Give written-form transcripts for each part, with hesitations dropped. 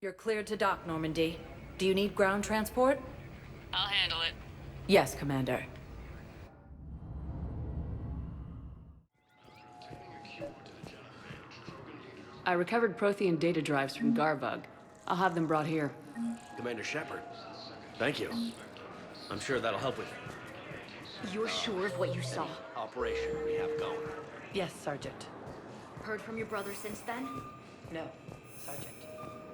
You're cleared to dock, Normandy. Do you need ground transport? I'll handle it. Yes, Commander. I recovered Prothean data drives from Garvug. I'll have them brought here. Commander Shepard, thank you. I'm sure that'll help with You're sure of what you saw? operation we have going. Yes, Sergeant. Heard from your brother since then? No, Sergeant.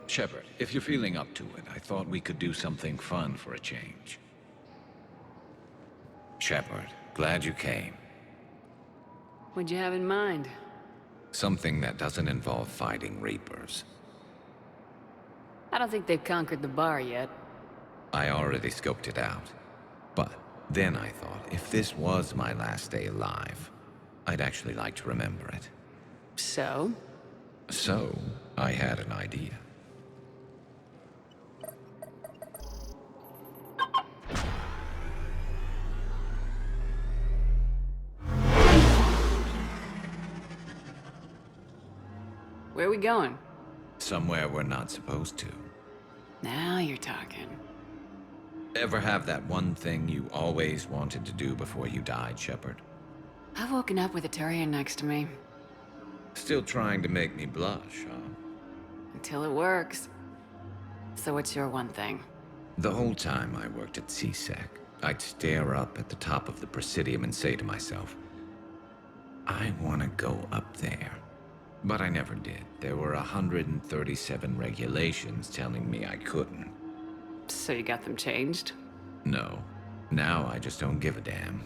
Shepard, if you're feeling up to it, I thought we could do something fun for a change. Shepard, glad you came. What'd you have in mind? Something that doesn't involve fighting Reapers. I don't think they've conquered the bar yet. I already scoped it out. But then I thought, if this was my last day alive, I'd actually like to remember it. So? So, I had an idea. Where are we going? Somewhere we're not supposed to. Now you're talking. Ever have that one thing you always wanted to do before you died, Shepard? I've woken up with a Turian next to me. Still trying to make me blush, huh? Until it works. So what's your one thing? The whole time I worked at CSEC, I'd stare up at the top of the Presidium and say to myself, I want to go up there. But I never did. There were 137 regulations telling me I couldn't. So you got them changed? No. Now I just don't give a damn.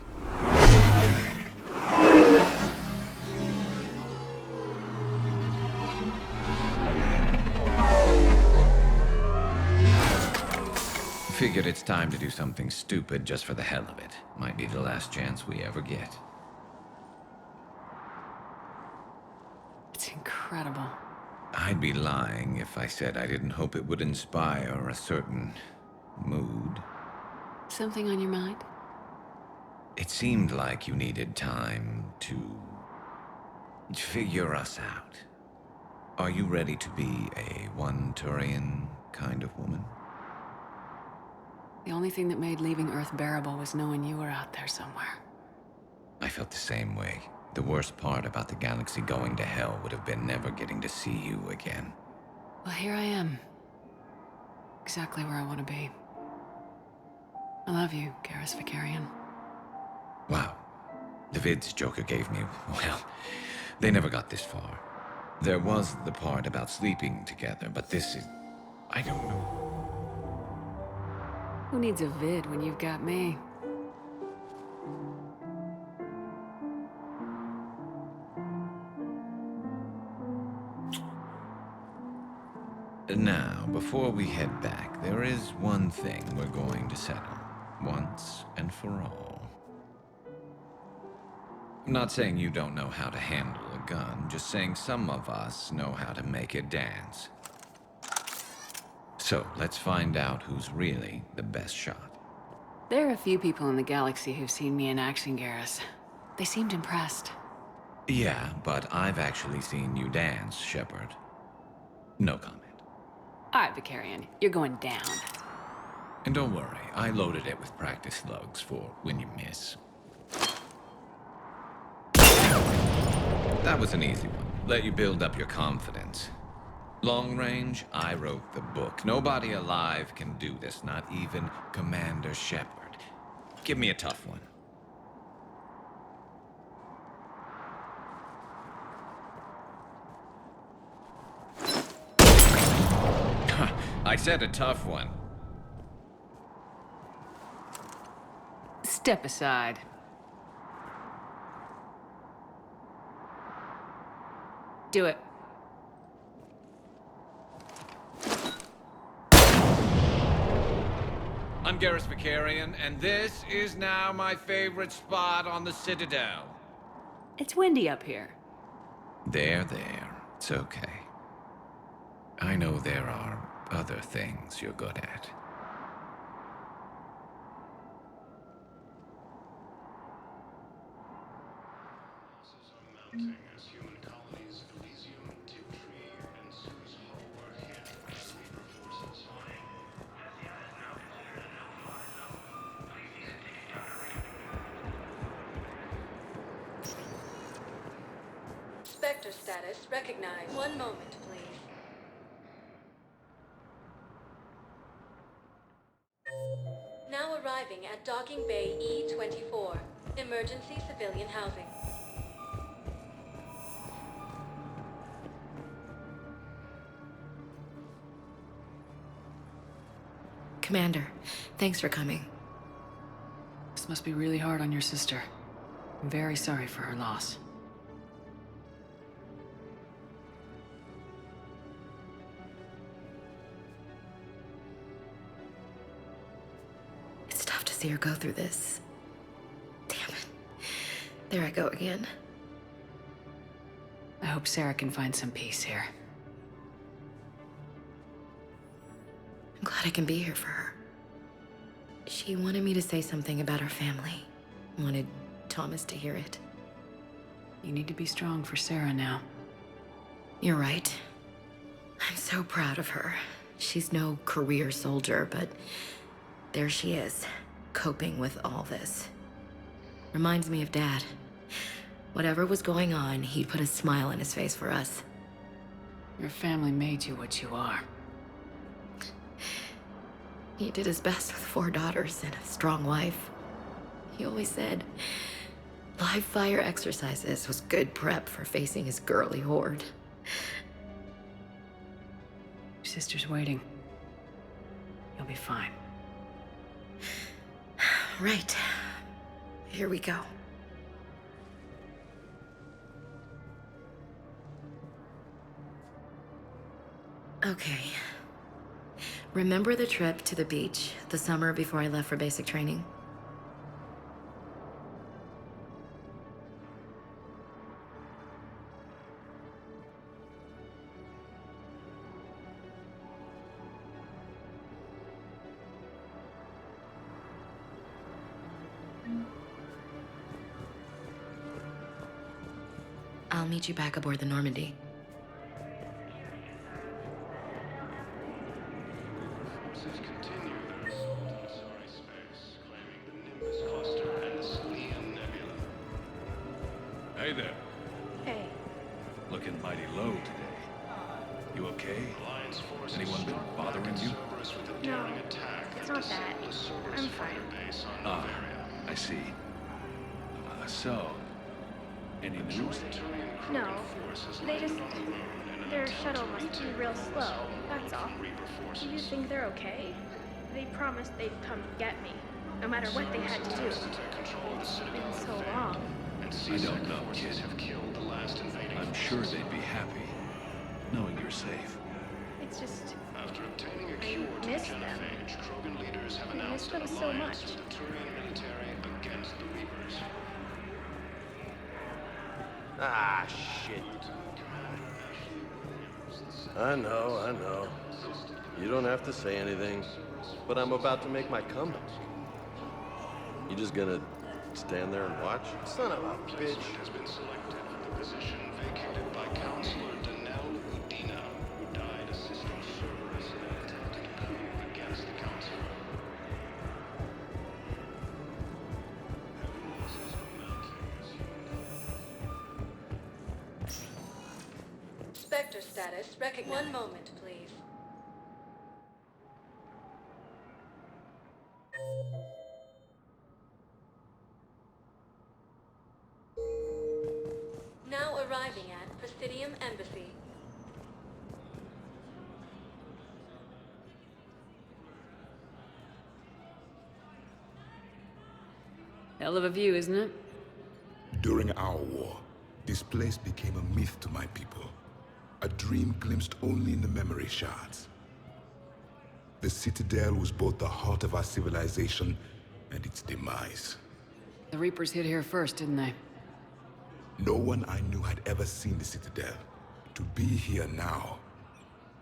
Figured it's time to do something stupid just for the hell of it. Might be the last chance we ever get. It's incredible. I'd be lying if I said I didn't hope it would inspire a certain mood. Something on your mind? It seemed like you needed time to figure us out. Are you ready to be a one-Turian kind of woman? The only thing that made leaving Earth bearable was knowing you were out there somewhere. I felt the same way. The worst part about the galaxy going to hell would have been never getting to see you again. Well, here I am. Exactly where I want to be. I love you, Garrus Vakarian. Wow. The vids Joker gave me, well, they never got this far. There was the part about sleeping together, but this is... I don't know. Who needs a vid when you've got me? Now, before we head back, there is one thing we're going to settle. Once and for all. I'm not saying you don't know how to handle a gun, just saying some of us know how to make it dance. So, let's find out who's really the best shot. There are a few people in the galaxy who've seen me in action, Garrus. They seemed impressed. Yeah, but I've actually seen you dance, Shepard. No comment. All right, Vakarian, you're going down. And don't worry, I loaded it with practice slugs for when you miss. That was an easy one. Let you build up your confidence. Long range, I wrote the book. Nobody alive can do this, not even Commander Shepard. Give me a tough one. I said a tough one. Step aside. Do it. I'm Garrus Vakarian, and this is now my favorite spot on the Citadel. It's windy up here. There. It's okay. I know there are other things you're good at. Spectre status recognized. One moment, please. Now arriving at Docking Bay E-24. Emergency civilian housing. Commander, thanks for coming. This must be really hard on your sister. I'm very sorry for her loss. It's tough to see her go through this. Damn it. There I go again. I hope Sarah can find some peace here. I'm glad I can be here for her. She wanted me to say something about her family. Wanted Thomas to hear it. You need to be strong for Sarah now. You're right. I'm so proud of her. She's no career soldier, but there she is, coping with all this. Reminds me of Dad. Whatever was going on, he'd put a smile on his face for us. Your family made you what you are. He did his best with 4 daughters and a strong wife. He always said live fire exercises was good prep for facing his girly horde. Your sister's waiting. You'll be fine. Right. Here we go. Okay. Remember the trip to the beach the summer before I left for basic training? I'll meet you back aboard the Normandy. Hey there. Hey. Looking mighty low today. You okay? Anyone been bothering you? No, it's not that. I'm fine. Ah, I see. So, any news? No, their shuttle must be real slow, that's all. Do you think they're okay? They promised they'd come get me, no matter what they had to do. It's been so long. I don't know, kid. I'm sure they'd be happy, knowing you're safe. It's just, I miss them. I miss them so much. Ah, shit. I know. You don't have to say anything, but I'm about to make my comeback. You just gonna stand there and watch? Son of a bitch. Has been selected for the position vacated by Counselor Danelle Udina, who died assisting Cerberus in an attempted coup against the Counselor. Spectre status recognized. One moment, please. Now arriving at Presidium Embassy. Hell of a view, isn't it? During our war, this place became a myth to my people. A dream glimpsed only in the memory shards. The Citadel was both the heart of our civilization and its demise. The Reapers hit here first, didn't they? No one I knew had ever seen the Citadel. To be here now,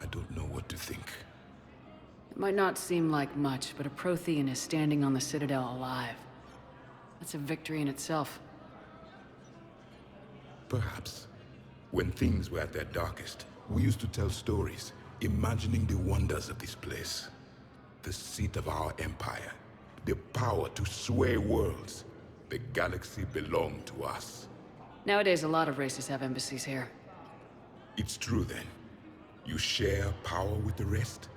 I don't know what to think. It might not seem like much, but a Prothean is standing on the Citadel alive. That's a victory in itself. perhaps. When things were at their darkest, we used to tell stories, imagining the wonders of this place. The seat of our empire, the power to sway worlds. The galaxy belonged to us. Nowadays, a lot of races have embassies here. It's true then. You share power with the rest?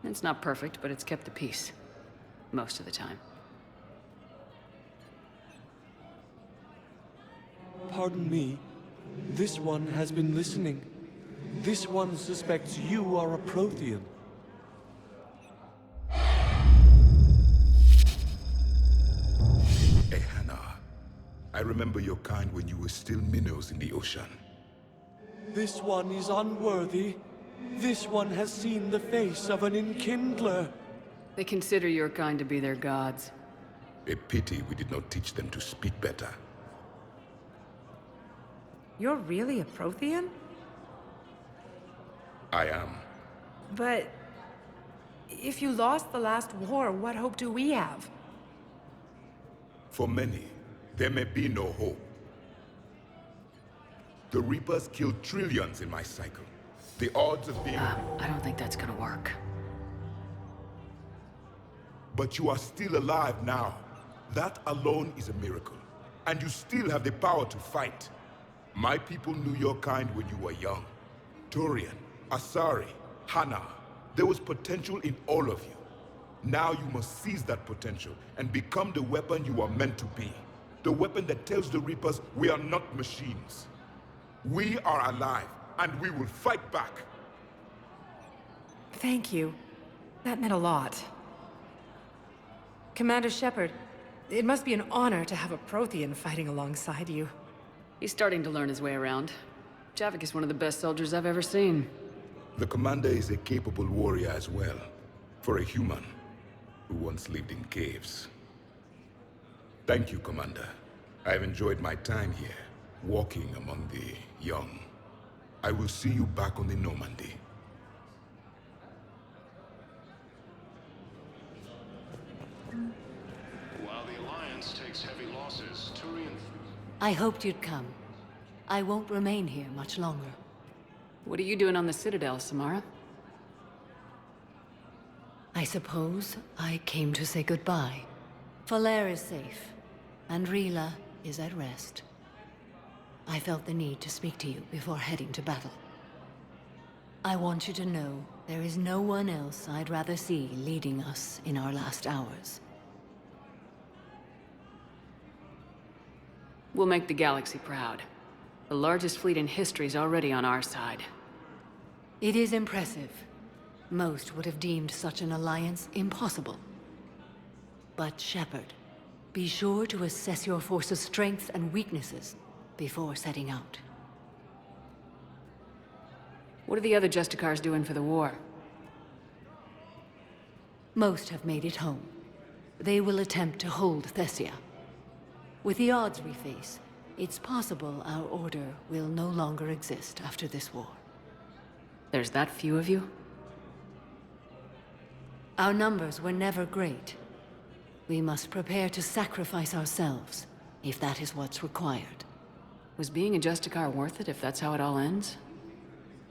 It's not perfect, but it's kept the peace. Most of the time. Pardon me. This one has been listening. This one suspects you are a Prothean. Ehana. I remember your kind when you were still minnows in the ocean. This one is unworthy. This one has seen the face of an Enkindler. They consider your kind to be their gods. A pity we did not teach them to speak better. You're really a Prothean? I am. But if you lost the last war, what hope do we have? For many, there may be no hope. The Reapers killed trillions in my cycle. The odds of being... I don't think that's gonna work. But you are still alive now. That alone is a miracle. And you still have the power to fight. My people knew your kind when you were young. Turian, Asari, Hana. There was potential in all of you. Now you must seize that potential and become the weapon you are meant to be. The weapon that tells the Reapers we are not machines. We are alive, and we will fight back. Thank you. That meant a lot. Commander Shepard, it must be an honor to have a Prothean fighting alongside you. He's starting to learn his way around. Javik is one of the best soldiers I've ever seen. The commander is a capable warrior as well, for a human who once lived in caves. Thank you, Commander. I have enjoyed my time here, walking among the young. I will see you back on the Normandy. While the Alliance takes heavy losses, Turian... I hoped you'd come. I won't remain here much longer. What are you doing on the Citadel, Samara? I suppose I came to say goodbye. Falere is safe, and Rila is at rest. I felt the need to speak to you before heading to battle. I want you to know there is no one else I'd rather see leading us in our last hours. We'll make the galaxy proud. The largest fleet in history is already on our side. It is impressive. Most would have deemed such an alliance impossible. But Shepard, be sure to assess your force's strengths and weaknesses before setting out. What are the other Justicars doing for the war? Most have made it home. They will attempt to hold Thessia. With the odds we face, it's possible our order will no longer exist after this war. There's that few of you? Our numbers were never great. We must prepare to sacrifice ourselves, if that is what's required. Was being a Justicar worth it if that's how it all ends?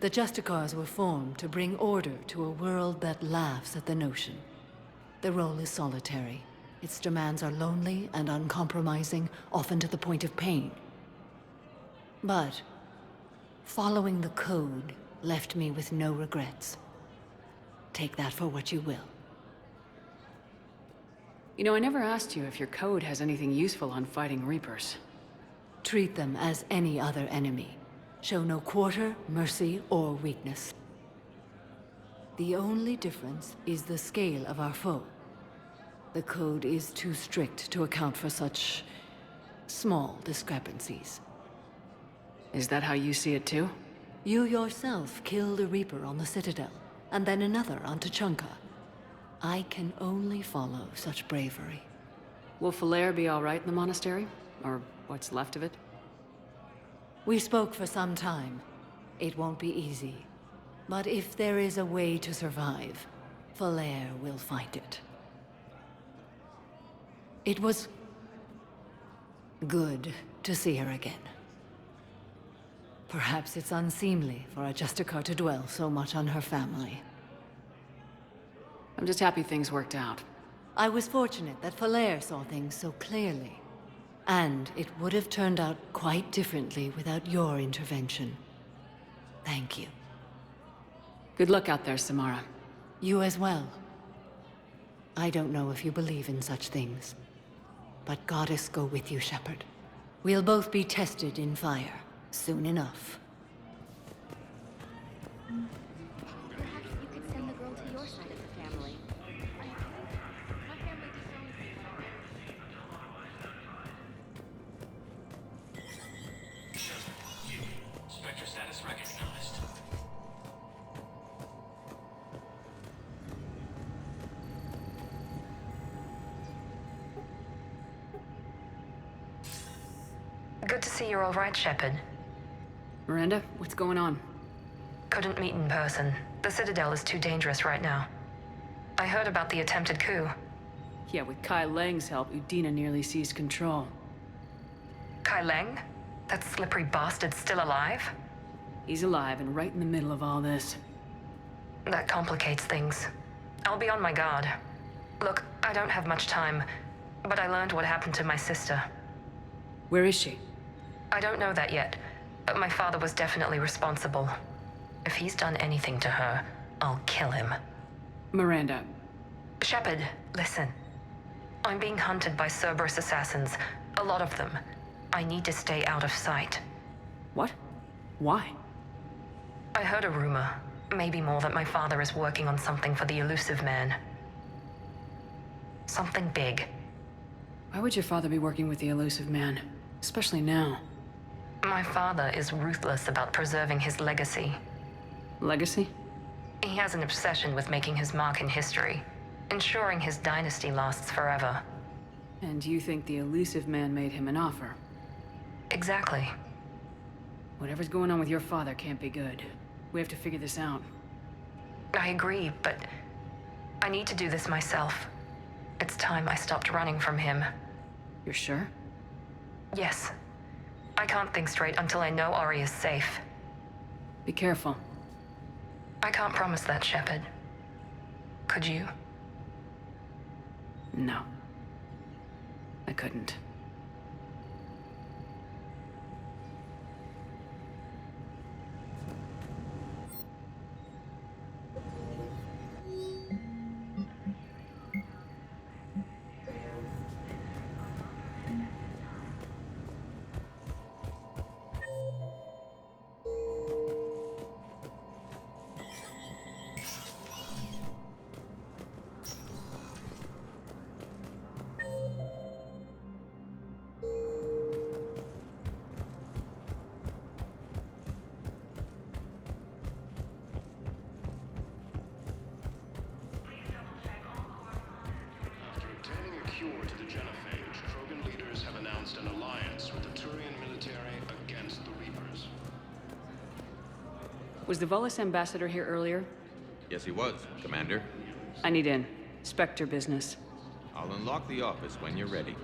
The Justicars were formed to bring order to a world that laughs at the notion. The role is solitary. Its demands are lonely and uncompromising, often to the point of pain. But following the code left me with no regrets. Take that for what you will. You know, I never asked you if your code has anything useful on fighting Reapers. Treat them as any other enemy. Show no quarter, mercy, or weakness. The only difference is the scale of our foe. The code is too strict to account for such small discrepancies. Is that how you see it too? You yourself killed a Reaper on the Citadel, and then another on Tuchanka. I can only follow such bravery. Will Falere be all right in the monastery? Or what's left of it? We spoke for some time. It won't be easy. But if there is a way to survive, Falere will find it. It was good to see her again. Perhaps it's unseemly for a Justicar to dwell so much on her family. I'm just happy things worked out. I was fortunate that Falair saw things so clearly. And it would have turned out quite differently without your intervention. Thank you. Good luck out there, Samara. You as well. I don't know if you believe in such things, but Goddess go with you, Shepard. We'll both be tested in fire, soon enough. Perhaps you could send the girl to your side of the family. My family Spectre status recognized. Good to see you're all right, Shepard. Miranda, what's going on? Couldn't meet in person. The Citadel is too dangerous right now. I heard about the attempted coup. Yeah, with Kai Lang's help, Udina nearly seized control. Kai Lang? That slippery bastard's still alive? He's alive and right in the middle of all this. That complicates things. I'll be on my guard. Look, I don't have much time, but I learned what happened to my sister. Where is she? I don't know that yet, but my father was definitely responsible. If he's done anything to her, I'll kill him. Miranda. Shepard, listen. I'm being hunted by Cerberus assassins. A lot of them. I need to stay out of sight. What? Why? I heard a rumor, maybe more, that my father is working on something for the Elusive Man. Something big. Why would your father be working with the Elusive Man? Especially now. My father is ruthless about preserving his legacy. Legacy? He has an obsession with making his mark in history, ensuring his dynasty lasts forever. And you think the Elusive Man made him an offer? Exactly. Whatever's going on with your father can't be good. We have to figure this out. I agree, but I need to do this myself. It's time I stopped running from him. You're sure? Yes. I can't think straight until I know Ori is safe. Be careful. I can't promise that, Shepard. Could you? No. I couldn't. Was the Volus ambassador here earlier? Yes, he was, Commander. I need in. Spectre business. I'll unlock the office when you're ready.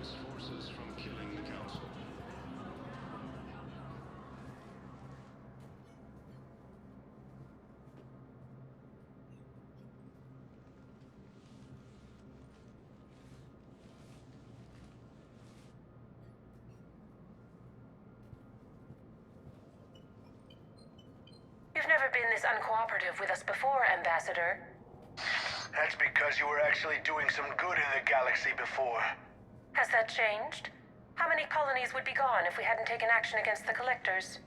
You've never been this uncooperative with us before, Ambassador. That's because you were actually doing some good in the galaxy before. Has that changed? How many colonies would be gone if we hadn't taken action against the Collectors?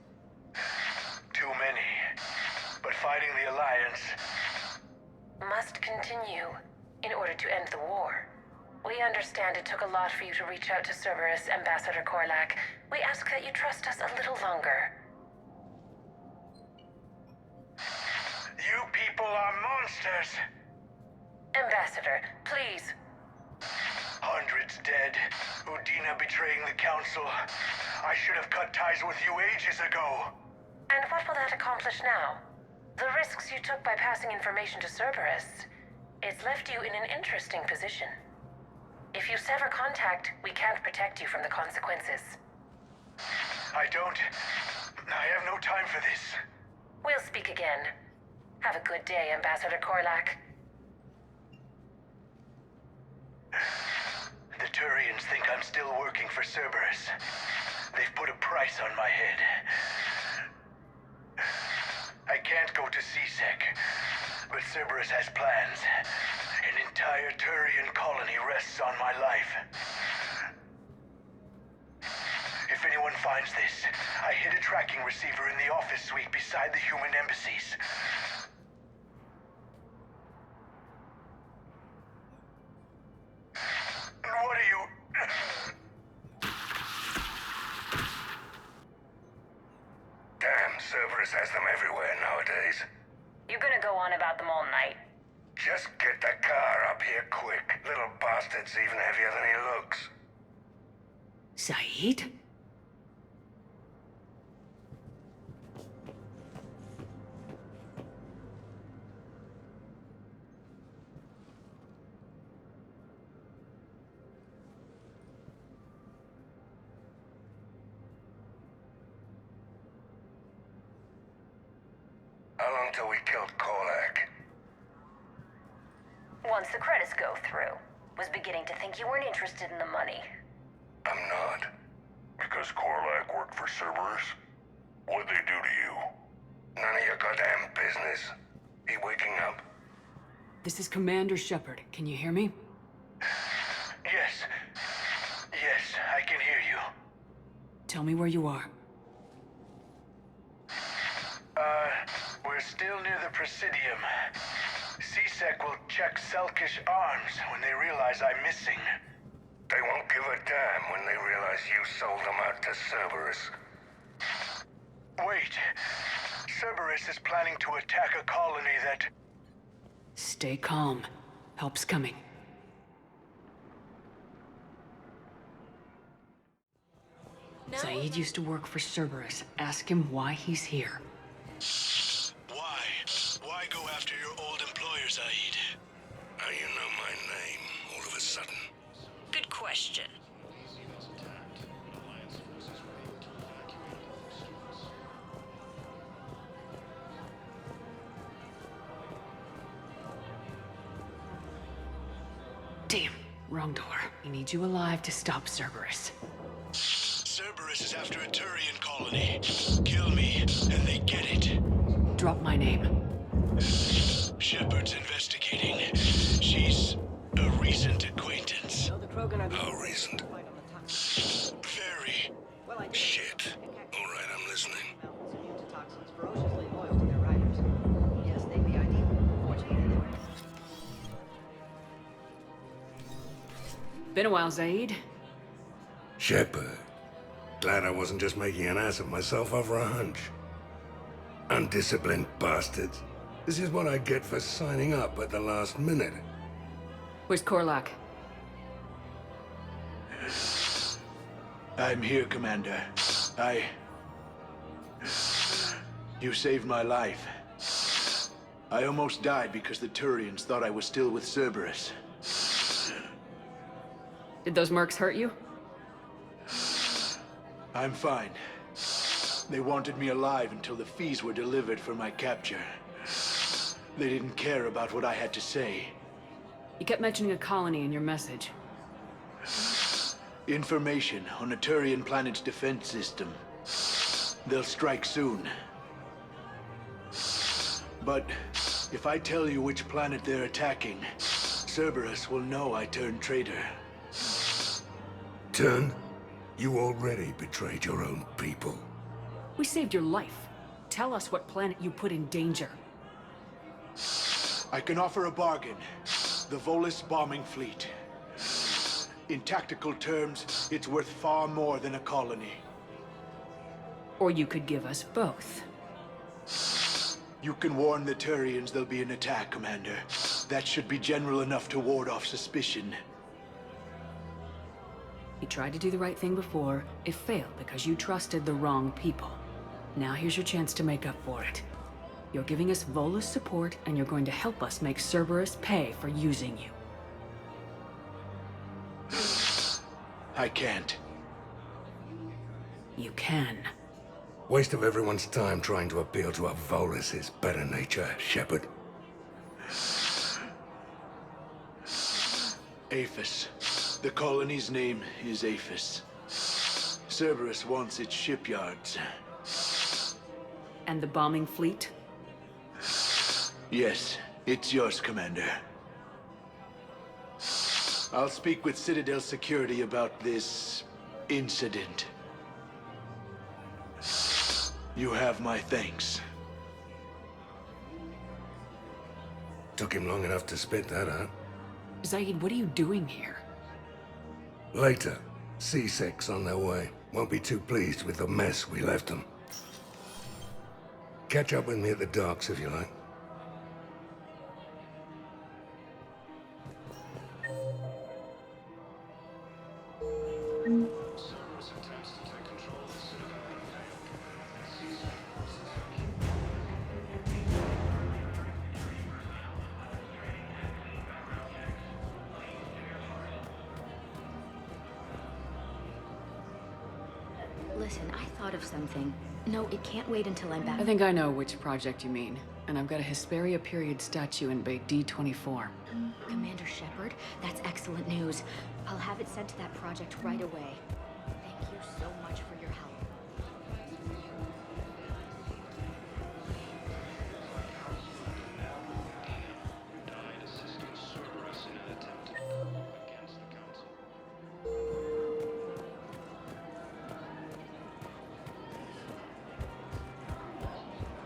Too many. But fighting the Alliance must continue in order to end the war. We understand it took a lot for you to reach out to Cerberus, Ambassador Korlak. We ask that you trust us a little longer. You people are monsters! Ambassador, please. Hundreds dead. Udina betraying the Council. I should have cut ties with you ages ago. And what will that accomplish now? The risks you took by passing information to Cerberus, it's left you in an interesting position. If you sever contact, we can't protect you from the consequences. I don't I have no time for this. We'll speak again. Have a good day, Ambassador Korlak. The Turians think I'm still working for Cerberus. They've put a price on my head. I can't go to C-Sec, but Cerberus has plans. An entire Turian colony rests on my life. If anyone finds this, I hid a tracking receiver in the office suite beside the human embassies. What are you... Damn, Cerberus has them everywhere nowadays. You gonna go on about them all night? Just get the car up here quick. Little bastard's even heavier than he looks. Saeed? How long till we killed Korlak? Once the credits go through. Was beginning to think you weren't interested in the money. I'm not. Because Korlak worked for Cerberus? What'd they do to you? None of your goddamn business. He waking up? This is Commander Shepard. Can you hear me? Yes. Yes, I can hear you. Tell me where you are. We're still near the Presidium. C-Sec will check Selkish arms when they realize I'm missing. They won't give a damn when they realize you sold them out to Cerberus. Wait. Cerberus is planning to attack a colony that... Stay calm. Help's coming. No. Saeed used to work for Cerberus. Ask him why he's here. Why? Why go after your old employer, Saeed? How you know my name all of a sudden? Good question. Damn, wrong door. He needs you alive to stop Cerberus. Cerberus is after a Turian colony. Kill me, and they get it. Drop my name. Shepard's investigating. She's a recent acquaintance. How recent? Very. Shit. All right, I'm listening. Been a while, Zaid. Shepard. Glad I wasn't just making an ass of myself over a hunch. Undisciplined bastards. This is what I get for signing up at the last minute. Where's Korlak? I'm here, Commander. You saved my life. I almost died because the Turians thought I was still with Cerberus. Did those mercs hurt you? I'm fine. They wanted me alive until the fees were delivered for my capture. They didn't care about what I had to say. You kept mentioning a colony in your message. Information on a Turian planet's defense system. They'll strike soon. But if I tell you which planet they're attacking, Cerberus will know I turned traitor. Turn? You already betrayed your own people. We saved your life. Tell us what planet you put in danger. I can offer a bargain. The Volus bombing fleet. In tactical terms, it's worth far more than a colony. Or you could give us both. You can warn the Turians there'll be an attack, Commander. That should be general enough to ward off suspicion. You tried to do the right thing before. It failed because you trusted the wrong people. Now here's your chance to make up for it. You're giving us Volus support, and you're going to help us make Cerberus pay for using you. I can't. You can. Waste of everyone's time trying to appeal to a Volus's better nature, Shepard. Aphis. The colony's name is Aphis. Cerberus wants its shipyards. And the bombing fleet? Yes, it's yours, Commander. I'll speak with Citadel Security about this incident. You have my thanks. Took him long enough to spit that out. Zaid, what are you doing here? Later, C-Sec's on their way. Won't be too pleased with the mess we left them. Catch up with me at the docks if you like. Listen, I thought of something. No, it can't wait until I'm back. I think I know which project you mean. And I've got a Hesperia period statue in Bay D24. Commander Shepard, that's excellent news. I'll have it sent to that project right away. Thank you so much for your help.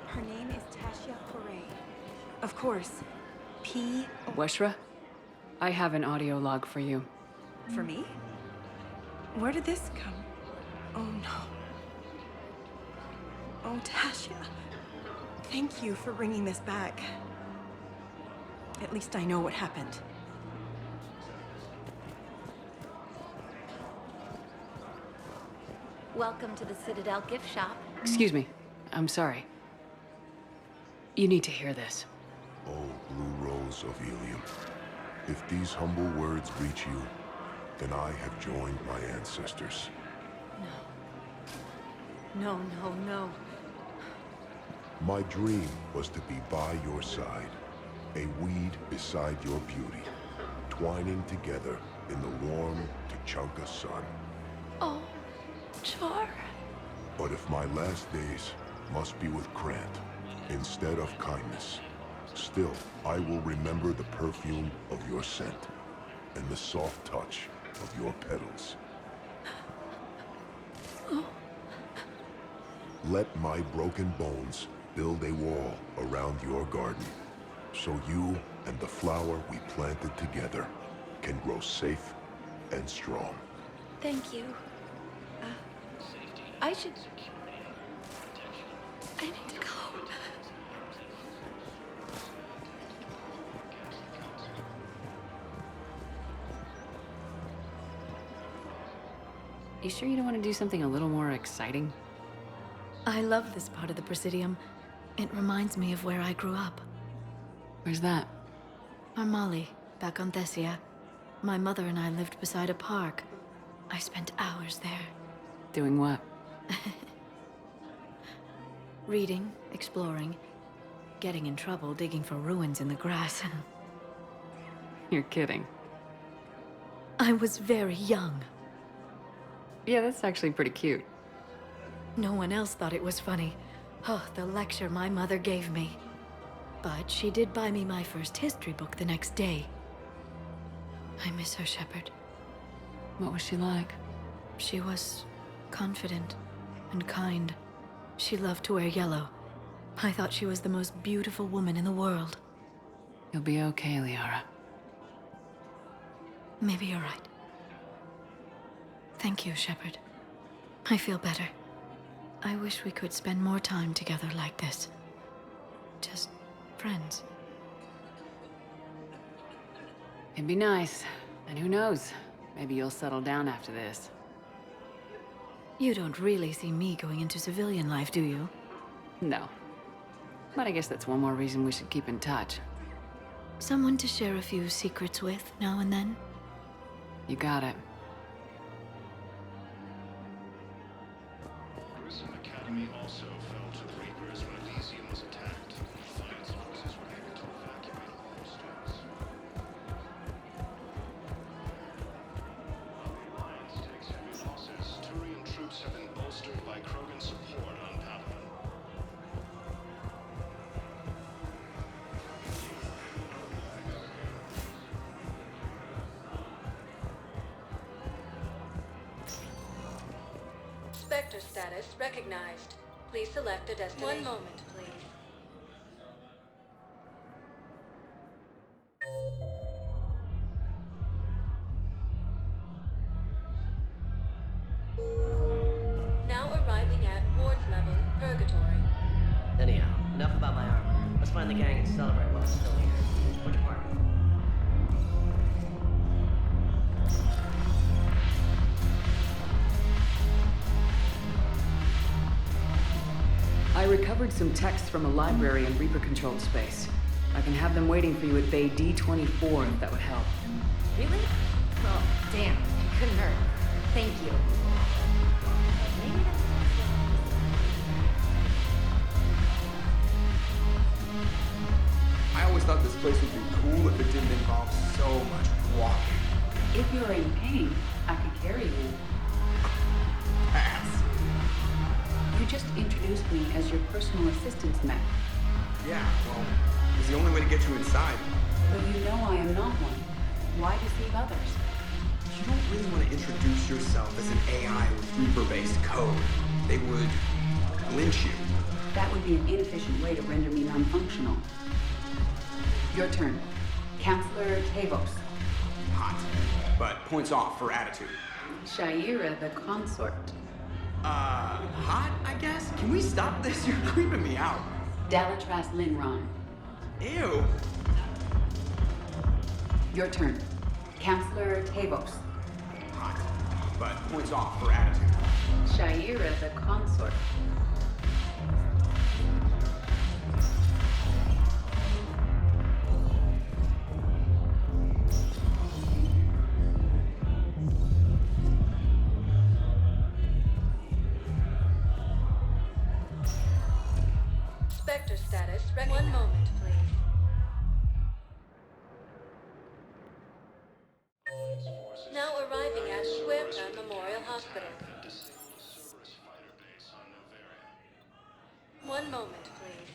Her name is Tasha Correa. Of course. P. Weshra? I have an audio log for you. For me? Where did this come? Oh no. Oh, Tasha. Thank you for bringing this back. At least I know what happened. Welcome to the Citadel gift shop. Excuse me. I'm sorry. You need to hear this. Oh, Blue Rose of Ilium. If these humble words reach you, then I have joined my ancestors. No, no, no. My dream was to be by your side, a weed beside your beauty, twining together in the warm Tuchanka sun. Oh, Char. But if my last days must be with Krant instead of kindness, still I will remember the perfume of your scent and the soft touch of your petals. Let my broken bones build a wall around your garden, so you and the flower we planted together can grow safe and strong. Thank you. I should... I need to go. You sure you don't want to do something a little more exciting? I love this part of the Presidium. It reminds me of where I grew up. Where's that? Armali, back on Thessia. My mother and I lived beside a park. I spent hours there. Doing what? Reading, exploring, getting in trouble digging for ruins in the grass. You're kidding. I was very young. Yeah, that's actually pretty cute. No one else thought it was funny. Oh, the lecture my mother gave me. But she did buy me my first history book the next day. I miss her, Shepard. What was she like? She was confident and kind. She loved to wear yellow. I thought she was the most beautiful woman in the world. You'll be okay, Liara. Maybe you're right. Thank you, Shepard. I feel better. I wish we could spend more time together like this. Just friends. It'd be nice. And who knows? Maybe you'll settle down after this. You don't really see me going into civilian life, do you? No. But I guess that's one more reason we should keep in touch. Someone to share a few secrets with now and then? You got it. Academy also fell to the Reapers when Elysium was attacked. Alliance forces were able to evacuate all their students. While the Alliance takes heavy losses, Turian troops have been bolstered by Krogan support on Palaven. Spectre status recognized. Please select a destination. One moment, please. Now arriving at Ward's level, Purgatory. Anyhow, enough about my armor. Let's find the gang and celebrate while it's still here. What's your party? I recovered some texts from a library in Reaper-controlled space. I can have them waiting for you at Bay D-24 if that would help. Really? Well, damn. It couldn't hurt. Thank you. Maybe that's I always thought this place would be cool if it didn't involve so much walking. If you're in pain, I could carry you. Pass. You just introduced me as your personal assistance, Matt. Yeah, well, it's the only way to get you inside. But you know I am not one. Why deceive others? You don't really want to introduce yourself as an AI with Reaper-based code. They would lynch you. That would be an inefficient way to render me non-functional. Your turn. Counselor Tavos. Hot. But points off for attitude. Shaira the consort. Hot, I guess? Can we stop this? You're creeping me out. Dalatras Linron. Ew. Your turn. Counselor Tavos. Hot. But points off for attitude. Shaira the consort. Spectre status recognized. One moment, please. Now arriving at Huerta Memorial Hospital. One moment, please.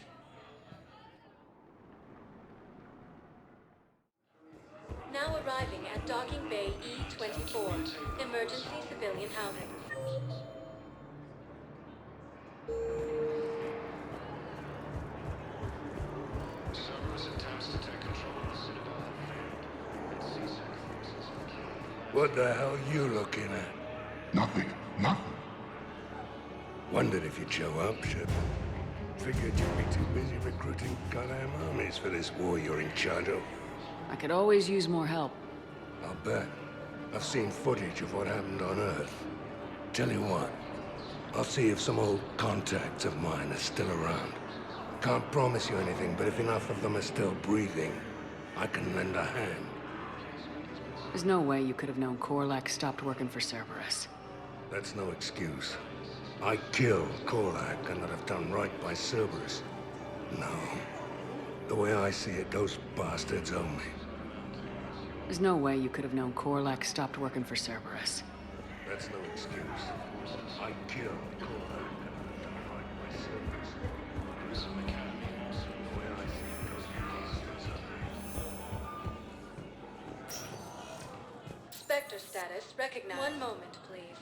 Now arriving at Docking Bay E-24, emergency civilian housing. Cerberus attempts to take control of the Citadel have failed, and C-Sec forces have killed. What the hell are you looking at? Nothing. Nothing. Wondered if you'd show up, Shepard. Figured you'd be too busy recruiting goddamn armies for this war you're in charge of. I could always use more help. I'll bet. I've seen footage of what happened on Earth. Tell you what, I'll see if some old contacts of mine are still around. Can't promise you anything, but if enough of them are still breathing, I can lend a hand. There's no way you could have known Korlak stopped working for Cerberus. That's no excuse. I killed Korlak and I'd have done right by Cerberus. No. The way I see it, those bastards owe me. There's no way you could have known Korlak stopped working for Cerberus. That's no excuse. I killed Korlak and I'd have done right by Cerberus. Elysium Academy also the way I see it, those bastards owe me. Spectre status recognized. One moment, please.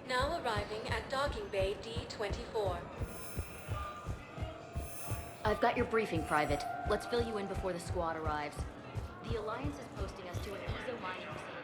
Now arriving at Docking Bay D-24. I've got your briefing, Private. Let's fill you in before the squad arrives. The Alliance is posting us to an exo mining facility.